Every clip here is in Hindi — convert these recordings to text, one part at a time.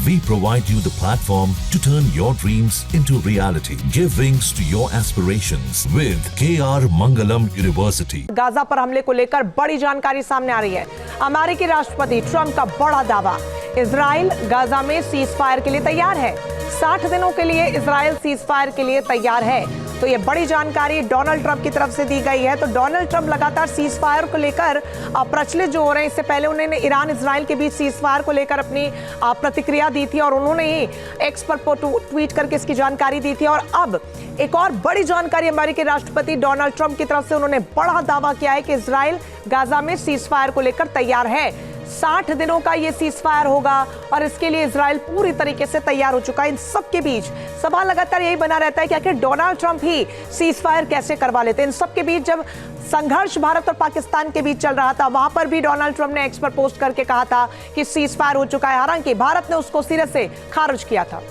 We provide you the platform to turn your dreams into reality. Give wings to your aspirations with KR Mangalam University. Gaza पर हमले को लेकर बड़ी जानकारी सामने आ रही है। अमेरिकी राष्ट्रपति ट्रंप का बड़ा दावा, इजराइल गाजा में सीज फायर के लिए तैयार है। 60 दिनों के लिए इजराइल सीज फायर के लिए तैयार है। तो ये बड़ी जानकारी डोनाल्ड ट्रंप की तरफ से दी गई है। तो डोनाल्ड ट्रंप लगातार सीज फायर को लेकर प्रचलित जो हो रहे हैं, इससे पहले उन्होंने ईरान इजराइल के बीच सीज फायर को लेकर अपनी प्रतिक्रिया दी थी और उन्होंने ही एक्स पर ट्वीट करके इसकी जानकारी दी थी। और अब एक और बड़ी जानकारी अमेरिकी राष्ट्रपति डोनाल्ड ट्रंप की तरफ से उन्होंने बड़ा दावा किया है कि इजराइल गाजा में सीज फायर को लेकर तैयार है। 60 दिनों का ये सीज फायर होगा और इसके लिए इजराइल पूरी तरीके से तैयार हो चुका है। इन सब के बीच सवाल लगातार यही बना रहता है कि आखिर Donald Trump he cease fire कैसे करवा लेते हैं। इन सब के बीच जब संघर्ष भारत और पाकिस्तान के बीच चल रहा था, वहां पर भी डोनाल्ड ट्रंप ने एक्स पर पोस्ट करके कहा था कि सीज फायर हो चुका है। हालांकि भारत ने उसको सिरे से खारिज किया था।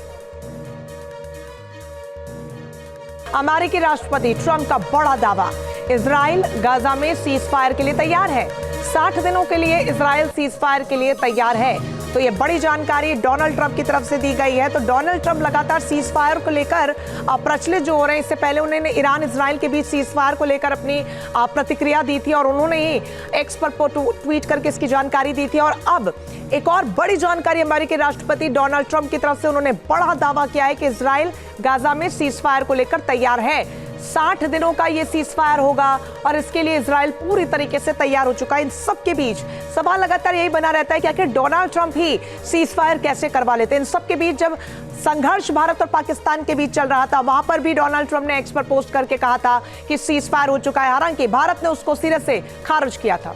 अमेरिकी राष्ट्रपति ट्रंप का बड़ा दावा, इजराइल गाजा में सीज फायर के लिए तैयार है। 60 दिनों के लिए इजराइल सीज फायर के लिए तैयार है। तो ये बड़ी जानकारी डोनाल्ड ट्रंप की तरफ से दी गई है। तो डोनाल्ड ट्रंप लगातार सीज फायर को लेकर प्रचलित जो हो रहे हैं, इससे पहले उन्होंने ईरान इजराइल के बीच सीज फायर को लेकर अपनी प्रतिक्रिया दी थी और उन्होंने ही एक्स पर ट्वीट करके इसकी जानकारी दी थी। और अब एक और बड़ी जानकारी अमेरिकी राष्ट्रपति डोनाल्ड ट्रंप की तरफ से उन्होंने बड़ा दावा किया है कि इजराइल गाजा में सीज फायर को लेकर तैयार है। 60 दिनों का ये सीज फायर होगा और इसके लिए इजराइल पूरी तरीके से तैयार हो चुका है। इन सब के बीच सवाल लगातार यही बना रहता है कि आखिर Donald Trump he cease fire कैसे करवा लेते हैं। इन सब के बीच जब संघर्ष भारत और पाकिस्तान के बीच चल रहा था, वहां पर भी डोनाल्ड ट्रंप ने एक्स पर पोस्ट करके कहा था कि सीज फायर हो चुका है। हालांकि भारत ने उसको सिरे से खारिज किया था।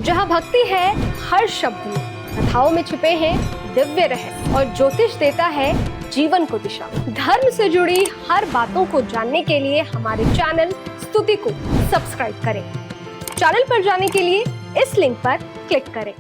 जहां भक्ति है हर शब्द में, कथाओं में छुपे हैं दिव्य रहस्य और ज्योतिष देता है जीवन को दिशा। धर्म से जुड़ी हर बातों को जानने के लिए हमारे चैनल स्तुति को सब्सक्राइब करें। चैनल पर जाने के लिए इस लिंक पर क्लिक करें।